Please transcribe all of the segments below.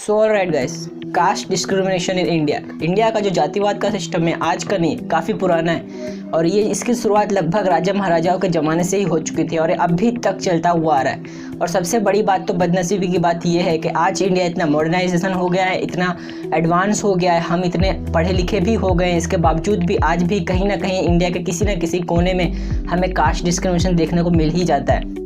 So alright guys, caste discrimination in India का जो जातिवाद का सिस्टम है आज का नहीं, काफ़ी पुराना है। और ये इसकी शुरुआत लगभग राजा महाराजाओं के ज़माने से ही हो चुकी थी और अभी तक चलता हुआ आ रहा है। और सबसे बड़ी बात तो बदनसीबी की बात यह है कि आज इंडिया इतना मॉडर्नाइजेशन हो गया है, इतना एडवांस हो गया है, हम इतने पढ़े लिखे भी हो गए हैं, इसके बावजूद भी आज भी कहीं ना कहीं इंडिया के किसी न किसी कोने में हमें कास्ट डिस्क्रिमिनेशन देखने को मिल ही जाता है।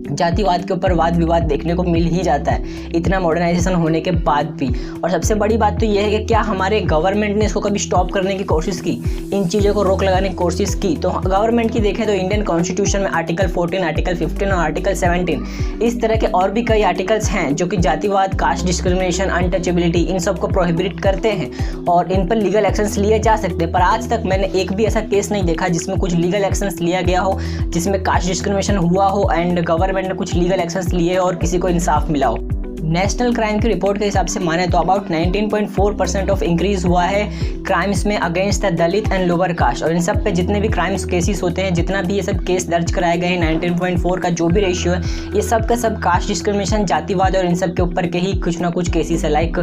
जातिवाद के ऊपर वाद विवाद देखने को मिल ही जाता है इतना मॉडर्नाइजेशन होने के बाद भी। और सबसे बड़ी बात तो यह है कि क्या हमारे गवर्नमेंट ने इसको कभी स्टॉप करने की कोशिश की, इन चीज़ों को रोक लगाने की कोशिश की? तो गवर्नमेंट की देखें तो इंडियन कॉन्स्टिट्यूशन में आर्टिकल 14, आर्टिकल 15 और आर्टिकल 17 इस तरह के और भी कई आर्टिकल्स हैं जो कि जातिवाद, कास्ट डिस्क्रिमिनेशन, अनटचेबिलिटी इन सब को प्रोहिबिट करते हैं और इन पर लीगल एक्शंस लिए जा सकते हैं। पर आज तक मैंने एक भी ऐसा केस नहीं देखा जिसमें कुछ लीगल एक्शंस लिया गया हो, जिसमें कास्ट डिस्क्रिमिनेशन हुआ हो एंड गवर्नमेंट ने कुछ लीगल एक्शंस लिए और किसी को इंसाफ मिला हो। नेशनल क्राइम की रिपोर्ट के हिसाब से माने तो अबाउट 19.4% ऑफ इंक्रीज हुआ है क्राइम्स में against the Dalit and lower cast. और इन सब पे जितने भी क्राइम्स केसेस होते हैं, जितना भी ये सब केस दर्ज कराए गए हैं, 19.4 का जो भी रेशियो है, ये सब का सब कास्ट डिस्क्रिमिनेशन, जातिवाद और इन सब के ऊपर के ही कुछ ना कुछ केसेस है। लाइक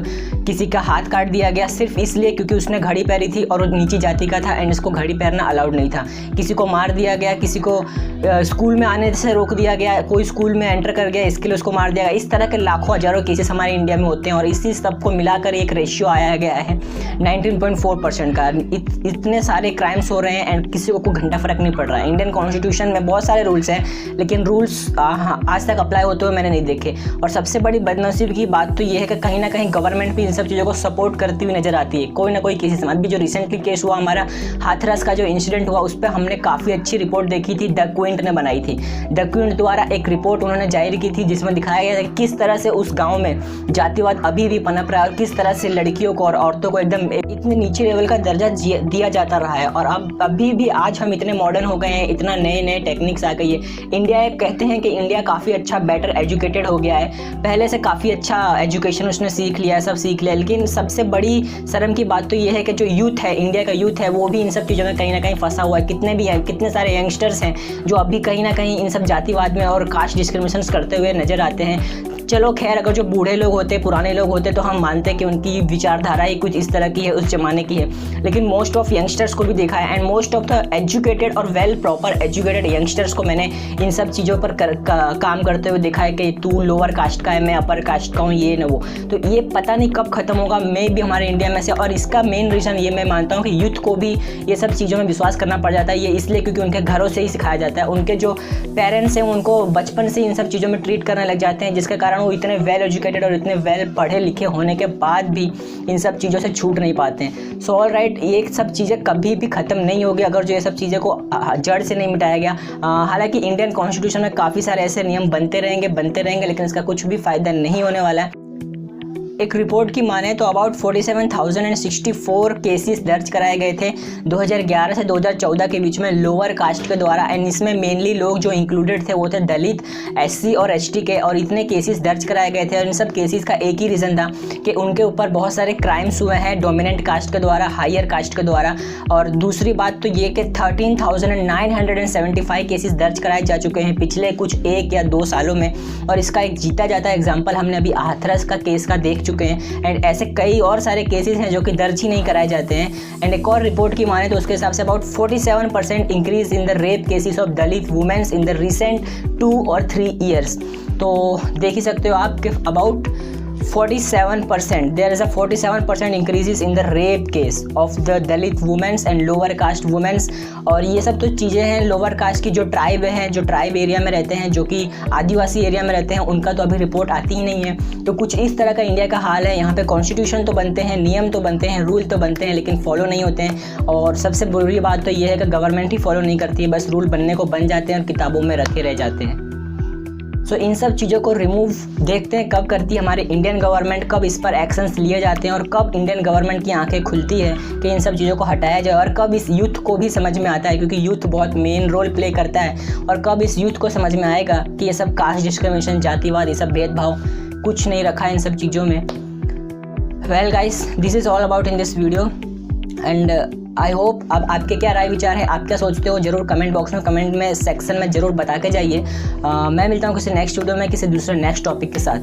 किसी का हाथ काट दिया गया सिर्फ इसलिए क्योंकि उसने घड़ी पहनी थी और वो नीची जाति का था एंड इसको घड़ी पहनना अलाउड नहीं था। किसी को मार दिया गया, किसी को स्कूल में आने से रोक दिया गया, कोई स्कूल में एंटर कर गया इसके लिए उसको मार दिया गया। इस तरह के लाखों हजारों केसेस हमारे इंडिया में होते हैं और इसी सब को मिलाकर एक रेशियो आया गया है 19.4% का। इतने सारे क्राइम्स हो रहे हैं एंड किसी को कोई घंटा फर्क नहीं पड़ रहा है। इंडियन कॉन्स्टिट्यूशन में बहुत सारे रूल्स हैं लेकिन रूल्स आज तक अप्लाई होते हुए मैंने नहीं देखे। और सबसे बड़ी बदनसीबी की बात तो ये है कि कहीं ना कहीं गवर्नमेंट भी इन सब चीज़ों को सपोर्ट करती हुई नजर आती है कोई ना कोई केसेस में। अभी जो रिसेंटली केस हुआ हमारा हाथरस का जो इंसिडेंट हुआ, उस पर हमने काफ़ी अच्छी रिपोर्ट देखी थी, द क्विंट ने बनाई थी। द क्विंट द्वारा एक रिपोर्ट उन्होंने जारी की थी जिसमें दिखाया गया था कि किस तरह से उस गाँव में जातिवाद अभी भी पनप रहा है और किस तरह से लड़कियों को और औरतों को एकदम इतने नीचे लेवल का दर्जा दिया जाता रहा है। और अब अभी भी आज हम इतने मॉडर्न हो गए हैं, इतना नए नए टेक्निक्स आ गई है। इंडिया कहते हैं कि इंडिया काफ़ी अच्छा बेटर एजुकेटेड हो गया है, पहले से काफ़ी अच्छा एजुकेशन उसने सीख लिया है, सब सीख लिया। लेकिन सबसे बड़ी शर्म की बात तो ये है कि जो यूथ है, इंडिया का यूथ है, वो भी इन सब चीज़ों में कहीं ना कहीं फंसा हुआ है। कितने भी हैं, कितने सारे यंगस्टर्स हैं जो अभी कहीं ना कहीं इन सब जातिवाद में और कास्ट डिस्क्रिमिनेशन करते हुए नजर आते हैं। चलो खैर, अगर जो बूढ़े लोग होते, पुराने लोग होते तो हम मानते हैं कि उनकी विचारधारा ही कुछ इस तरह की है, उस जमाने की है। लेकिन मोस्ट ऑफ यंगस्टर्स को भी देखा है and most of the educated और वेल प्रॉपर एजुकेटेड यंगस्टर्स को मैंने इन सब चीज़ों पर काम करते हुए देखा है कि तू लोअर कास्ट का है, मैं अपर कास्ट का हूँ, ये न वो। तो ये पता नहीं कब खत्म होगा, मैं भी हमारे इंडिया में से। और इसका मेन रीज़न ये मैं मानता हूँ कि यूथ को भी ये सब चीज़ों में विश्वास करना पड़ जाता है। ये इसलिए क्योंकि उनके घरों से ही सिखाया जाता है, उनके जो पेरेंट्स हैं उनको बचपन से इन सब चीज़ों में ट्रीट करने लग जाते हैं, जिसके कारण वो इतने वेल एजुकेटेड और इतने वेल पढ़े लिखे होने के बाद भी इन सब चीज़ों से छूट नहीं पाते हैं। सो ऑलराइट, ये सब चीज़ें कभी भी ख़त्म नहीं होगी अगर जो ये सब चीज़ें को जड़ से नहीं मिटाया गया। हालांकि इंडियन कॉन्स्टिट्यूशन में काफ़ी सारे ऐसे नियम बनते रहेंगे लेकिन इसका कुछ भी फ़ायदा नहीं होने वाला है। एक रिपोर्ट की माने तो अबाउट 47,064 केसेस दर्ज कराए गए थे 2011 से 2014 के बीच में लोअर कास्ट के द्वारा एंड इसमें मेनली लोग जो इंक्लूडेड थे वो थे दलित, एससी और एसटी के। और इतने केसेस दर्ज कराए गए थे और इन सब केसेस का एक ही रीज़न था कि उनके ऊपर बहुत सारे क्राइम्स हुए हैं डोमिनेंट कास्ट के द्वारा, हायर कास्ट के द्वारा। और दूसरी बात तो ये कि 13,975 केसेस दर्ज कराए जा चुके हैं पिछले कुछ 1 या 2 सालों में। और इसका एक जीता जाता एग्जाम्पल हमने अभी हाथरस का केस का देख चुके हैं एंड ऐसे कई और सारे केसेस हैं जो कि दर्ज ही नहीं कराए जाते हैं। एंड एक और रिपोर्ट की माने तो उसके हिसाब से about 47% increase in the rape cases of Dalit womens in the recent 2 और 3 ईयर्स। तो देख ही सकते हो आप कि about 47% there is a 47% increases in the rape case of the Dalit womens and lower caste womens. और ये सब तो चीज़ें हैं लोअर कास्ट की, जो ट्राइब हैं, जो ट्राइब एरिया में रहते हैं, जो कि आदिवासी एरिया में रहते हैं, उनका तो अभी रिपोर्ट आती ही नहीं है। तो कुछ इस तरह का इंडिया का हाल है। यहाँ पे कॉन्स्टिट्यूशन तो बनते हैं, नियम तो बनते हैं, रूल तो बनते हैं, लेकिन फॉलो नहीं होते हैं। और सबसे बुरी बात तो ये है कि गवर्नमेंट ही फॉलो नहीं करती है, बस रूल बनने को बन जाते हैं और किताबों में रखे रह जाते हैं। सो इन सब चीज़ों को रिमूव देखते हैं कब करती है हमारी इंडियन गवर्नमेंट, कब इस पर एक्शंस लिए जाते हैं और कब इंडियन गवर्नमेंट की आंखें खुलती है कि इन सब चीज़ों को हटाया जाए। और कब इस यूथ को भी समझ में आता है, क्योंकि यूथ बहुत मेन रोल प्ले करता है। और कब इस यूथ को समझ में आएगा कि ये सब कास्ट डिस्क्रिमिनेशन, जातिवाद, ये सब भेदभाव कुछ नहीं रखा है इन सब चीज़ों में। Well guys, this is all about in this video and I hope. अब आपके क्या राय विचार है, आप क्या सोचते हो, जरूर कमेंट बॉक्स में, कमेंट में सेक्शन में ज़रूर बता के जाइए। मैं मिलता हूँ किसी नेक्स्ट वीडियो में किसी दूसरे नेक्स्ट टॉपिक के साथ।